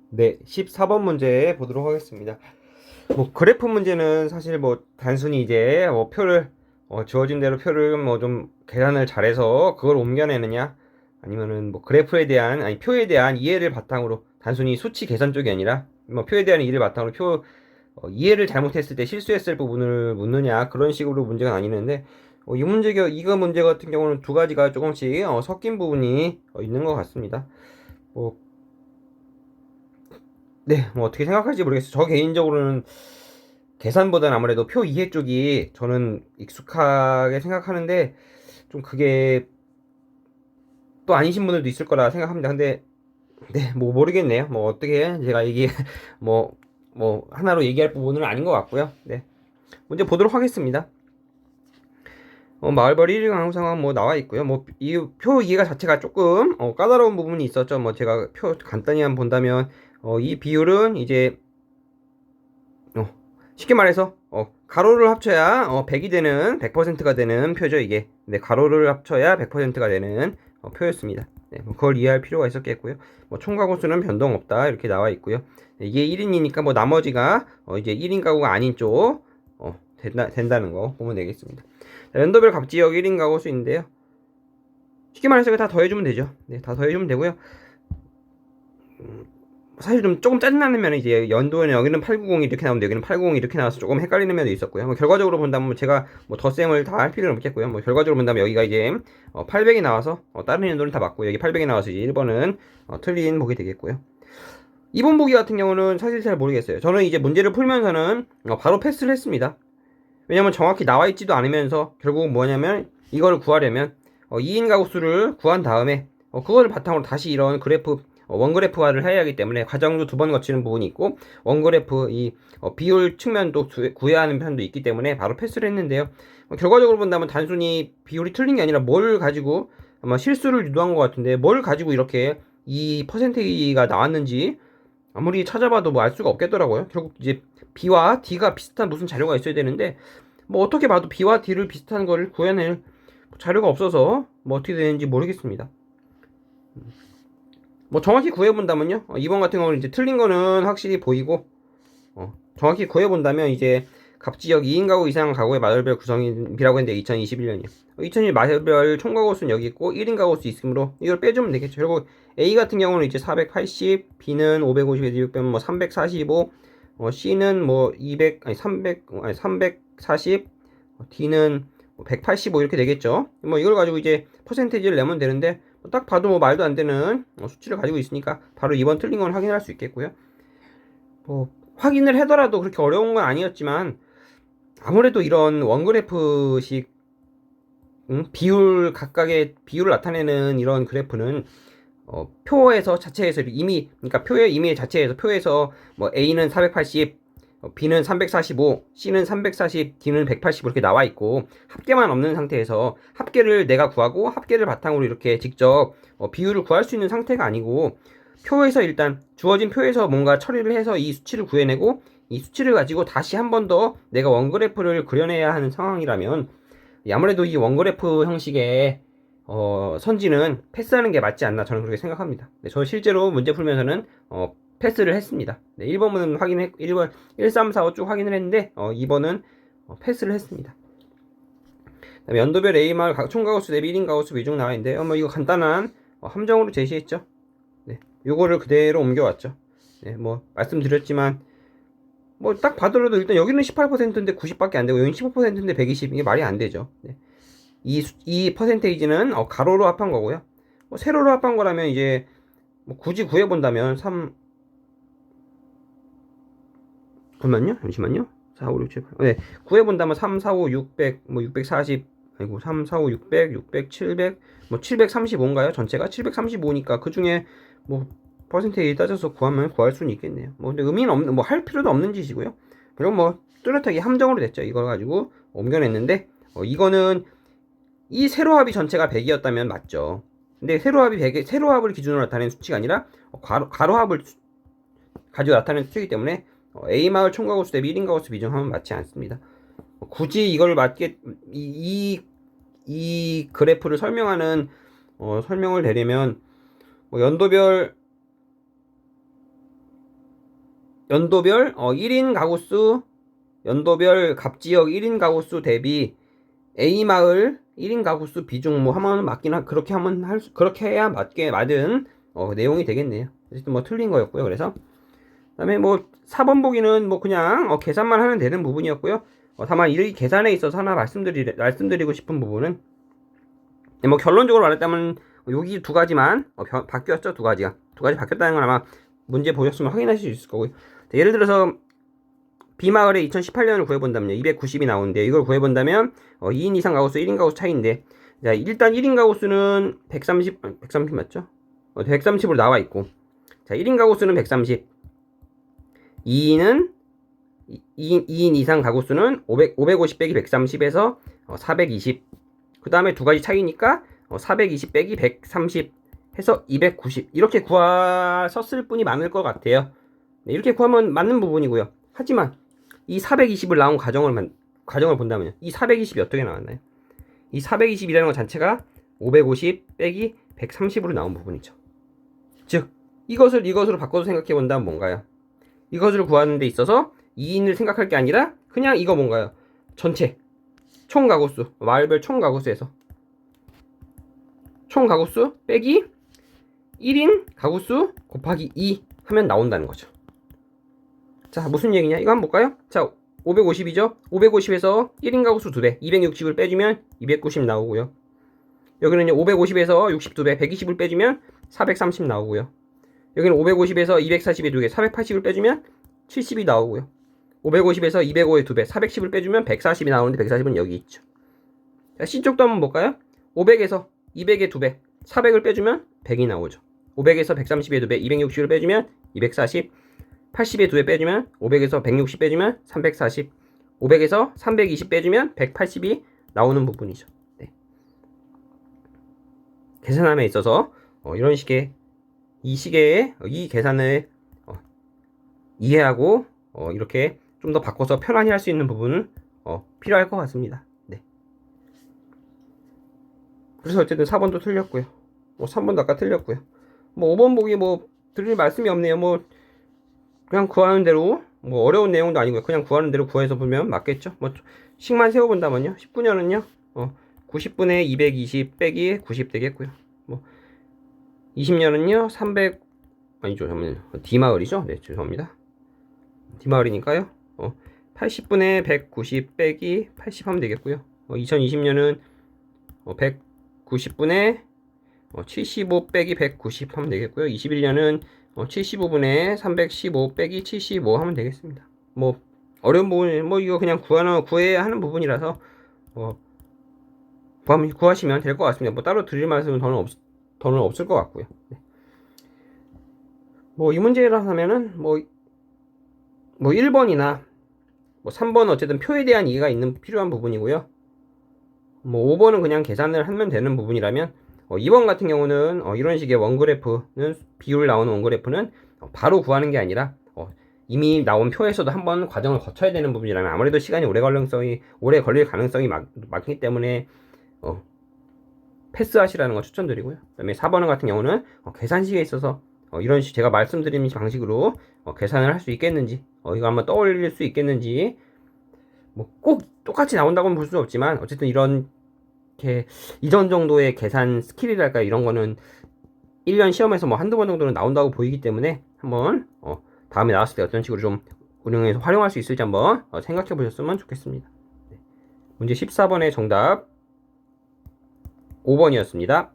네, 14번 문제 보도록 하겠습니다. 뭐 그래프 문제는 사실 뭐 단순히 이제 뭐 표를 주어진 대로 표를 뭐 좀 계산을 잘해서 그걸 옮겨내느냐 아니면은 뭐 그래프에 대한 아니 표에 대한 이해를 바탕으로 단순히 수치 계산 쪽이 아니라 뭐 표에 대한 이해를 바탕으로 표 이해를 잘못했을 때 실수했을 부분을 묻느냐 그런 식으로 문제가 나뉘는데 이 문제 이거 문제 같은 경우는 두 가지가 조금씩 섞인 부분이 있는 것 같습니다. 뭐 네, 뭐 어떻게 생각할지 모르겠어요. 저 개인적으로는 계산보다는 아무래도 표 이해 쪽이 저는 익숙하게 생각하는데 좀 그게 또 아니신 분들도 있을 거라 생각합니다. 근데 네, 뭐 모르겠네요. 뭐 어떻게 제가 이게 뭐 하나로 얘기할 부분은 아닌 것 같고요. 네, 문제 보도록 하겠습니다. 마을벌이 1위 강우 상황 뭐 나와 있고요. 뭐 이 표 이해가 자체가 조금 까다로운 부분이 있었죠. 뭐 제가 표 간단히 한번 본다면 이 비율은 이제 쉽게 말해서 가로를 합쳐야 100이 되는 100%가 되는 표죠 이게. 네, 가로를 합쳐야 100%가 되는 표였습니다. 네, 뭐 그걸 이해할 필요가 있었겠고요. 뭐 총가구수는 변동 없다 이렇게 나와 있고요. 네, 이게 1인이니까 뭐 나머지가 이제 1인 가구가 아닌 쪽 된다는 거 보면 되겠습니다. 자, 연도별 갑지역 1인 가구 수인데요. 쉽게 말해서 다 더해주면 되죠. 네, 다 더해주면 되고요. 사실 좀 조금 짜증나는 면은 이제 연도에는 여기는 890이 이렇게 나오는데 여기는 890이 이렇게 나와서 조금 헷갈리는 면도 있었고요. 뭐 결과적으로 본다면 제가 뭐 덧셈을 다 할 필요는 없겠고요. 뭐 결과적으로 본다면 여기가 이제 800이 나와서 다른 연도는 다 맞고 여기 800이 나와서 이제 1번은 틀린 보기 되겠고요. 2번 보기 같은 경우는 사실 잘 모르겠어요. 저는 이제 문제를 풀면서는 바로 패스를 했습니다. 왜냐면 정확히 나와 있지도 않으면서 결국 뭐냐면 이거를 구하려면 2인 가구수를 구한 다음에 그거를 바탕으로 다시 이런 그래프 원그래프화를 해야 하기 때문에 과정도 두 번 거치는 부분이 있고 원그래프 이 비율 측면도 구해야 하는 편도 있기 때문에 바로 패스를 했는데요. 결과적으로 본다면 단순히 비율이 틀린 게 아니라 뭘 가지고 아마 실수를 유도한 것 같은데 뭘 가지고 이렇게 이 퍼센테이지가 나왔는지 아무리 찾아봐도 뭐 알 수가 없겠더라고요. 결국 이제 B와 D가 비슷한 무슨 자료가 있어야 되는데 뭐 어떻게 봐도 B와 D를 비슷한 거를 구해낼 자료가 없어서 뭐 어떻게 되는지 모르겠습니다. 뭐 정확히 구해본다면요. 2번 같은 경우는 이제 틀린 거는 확실히 보이고 정확히 구해본다면 이제 갑지역 2인 가구 이상 가구의 마을별 구성이 B라고 했는데 2021년이요. 2021 마을별 총가구 수는 여기 있고 1인 가구 수 있으므로 이걸 빼주면 되겠죠. 결국 A 같은 경우는 이제 480, B는 550에서 600, 뭐 345, C는 뭐 200, 아니 300, 아니 340, D는 185 이렇게 되겠죠. 뭐 이걸 가지고 이제 퍼센테이지를 내면 되는데 딱 봐도 뭐 말도 안 되는 수치를 가지고 있으니까 바로 2번 틀린 건 확인할 수 있겠고요. 뭐 확인을 하더라도 그렇게 어려운 건 아니었지만 아무래도 이런 원그래프식 비율 각각의 비율을 나타내는 이런 그래프는 표에서 자체에서 이미 그러니까 표의 이미 자체에서 표에서 뭐 A는 480, B는 345, C는 340, D는 180 이렇게 나와 있고 합계만 없는 상태에서 합계를 내가 구하고 합계를 바탕으로 이렇게 직접 비율을 구할 수 있는 상태가 아니고 표에서 일단 주어진 표에서 뭔가 처리를 해서 이 수치를 구해내고 이 수치를 가지고 다시 한 번 더 내가 원그래프를 그려내야 하는 상황이라면 아무래도 이 원그래프 형식의 선지는 패스하는 게 맞지 않나 저는 그렇게 생각합니다. 네, 저 실제로 문제 풀면서는 패스를 했습니다. 네, 1번은 1번 1, 3, 4, 5 쭉 확인을 했는데 2번은 패스를 했습니다. 그다음에 연도별 A마을 총가구수 대비 1인 가구수 비중 나와 있는데 뭐 이거 간단한 함정으로 제시했죠. 네, 요거를 그대로 옮겨왔죠. 네, 뭐 말씀드렸지만 뭐 딱 봐더라도 일단 여기는 18%인데 90밖에 안 되고 여기는 15%인데 120 이게 말이 안 되죠. 네. 이 퍼센테이지는 가로로 합한 거고요. 뭐 세로로 합한 거라면 이제 뭐 굳이 구해본다면 3 잠시만요. 4, 5, 6, 7, 8. 네, 구해본다면 3, 4, 5, 600, 뭐 640, 아이고 3, 4, 5, 600, 600, 700, 뭐 735인가요? 전체가 735니까 그 중에 뭐 퍼센테이지 따져서 구하면 구할 수는 있겠네요. 뭐 근데 의미는 없는 뭐 할 필요도 없는 짓이고요. 그리고 뭐 뚜렷하게 함정으로 됐죠. 이걸 가지고 옮겨냈는데 이거는 이 세로합이 전체가 100이었다면 맞죠. 근데 세로합이 100, 세로합을 기준으로 나타낸 수치가 아니라 가로합을 가지고 나타낸 수치이기 때문에 A마을 총가구수 대비 1인 가구수 비중하면 맞지 않습니다. 굳이 이걸 맞게 이 그래프를 설명하는 설명을 내려면 뭐 연도별 연도별 1인 가구수, 연도별 갑지역 1인 가구수 대비 A마을 1인 가구수 비중 뭐 하면 그렇게 하면 그렇게 해야 맞은 내용이 되겠네요. 어쨌든 뭐 틀린 거였고요. 그래서 그다음에 뭐 4번 보기는 뭐 그냥 계산만 하면 되는 부분이었고요. 다만 이 계산에 있어서 하나 말씀드리고 싶은 부분은 뭐 결론적으로 말했다면 여기 두 가지만 바뀌었죠. 두 가지 바뀌었다는 건 아마 문제 보셨으면 확인하실 수 있을 거고요. 예를 들어서 B마을의 2018년을 구해본다면요. 290이 나오는데 이걸 구해본다면 2인 이상 가구수 1인 가구수 차이인데 자, 일단 1인 가구수는 130 맞죠? 130으로 나와 있고 자 1인 가구수는 130 2인 이상 가구수는 550 빼기 130에서 420 그 다음에 두 가지 차이니까 420 빼기 130 해서 290 이렇게 구하셨을 분이 많을 것 같아요. 네, 이렇게 구하면 맞는 부분이고요. 하지만 이 420을 나온 과정을 본다면요. 이 420이 어떻게 나왔나요? 이 420이라는 것 자체가 550 빼기 130으로 나온 부분이죠. 즉 이것으로 바꿔서 생각해 본다면 뭔가요? 이것을 구하는 데 있어서 2인을 생각할 게 아니라 그냥 이거 뭔가요? 전체 총 가구수 마을별 총 가구수에서 총 가구수 빼기 1인 가구수 곱하기 2 하면 나온다는 거죠. 자 무슨 얘기냐 이거 한번 볼까요? 자 550이죠. 550에서 1인 가구수 2배 260을 빼주면 290 나오고요. 여기는 550에서 62배 120을 빼주면 430 나오고요. 여기는 550에서 240에 2개 480을 빼주면 70이 나오고요. 550에서 205에 2배 410을 빼주면 140이 나오는데 140은 여기 있죠. 자, C쪽도 한번 볼까요? 500에서 200에 2배 400을 빼주면 100이 나오죠. 500에서 130에 2배 260을 빼주면 240 80에 2배 빼주면 500에서 160 빼주면 340 500에서 320 빼주면 180이 나오는 부분이죠. 네. 계산함에 있어서 이런 식의 이 계산을 이해하고 이렇게 좀 더 바꿔서 편안히 할 수 있는 부분은 필요할 것 같습니다. 네. 그래서 어쨌든 4번도 틀렸고요. 3번도 아까 틀렸고요. 5번 보기 드릴 말씀이 없네요. 그냥 구하는 대로 어려운 내용도 아니고요. 그냥 구하는 대로 구해서 보면 맞겠죠. 식만 세워본다면요. 19년은요. 90분의 220 빼기 90 되겠고요. 20년은요. 300 아니죠. 잠깐만요. D마을이죠. 네, 죄송합니다. D마을이니까요. 80분의 190 빼기 80 하면 되겠고요. 2020년은 190분의 75 빼기 190 하면 되겠고요. 21년은 75분의 315 빼기 75 하면 되겠습니다. 어려운 부분, 이거 그냥 구해야 하는 부분이라서, 구하시면 될 것 같습니다. 따로 드릴 말씀은 더는 없을 것 같고요. 네. 이 문제라 하면은, 1번이나, 3번은 어쨌든 표에 대한 이해가 필요한 부분이고요. 5번은 그냥 계산을 하면 되는 부분이라면, 2번 같은 경우는 이런 식의 원그래프는 비율 나오는 원그래프는 바로 구하는 게 아니라 이미 나온 표에서도 한번 과정을 거쳐야 되는 부분이라면 아무래도 시간이 오래 걸릴 가능성이 많기 때문에 패스하시라는 거 추천드리고요. 그다음에 4번 같은 경우는 계산식에 있어서 이런 제가 말씀드린 방식으로 계산을 할 수 있겠는지 이거 한번 떠올릴 수 있겠는지 꼭 똑같이 나온다고는 볼 수는 없지만 어쨌든 이렇게 이전 정도의 계산 스킬이랄까 이런 거는 1년 시험에서 한두 번 정도는 나온다고 보이기 때문에 한번 다음에 나왔을 때 어떤 식으로 좀 운영해서 활용할 수 있을지 한번 생각해 보셨으면 좋겠습니다. 네. 문제 14번의 정답 5번이었습니다.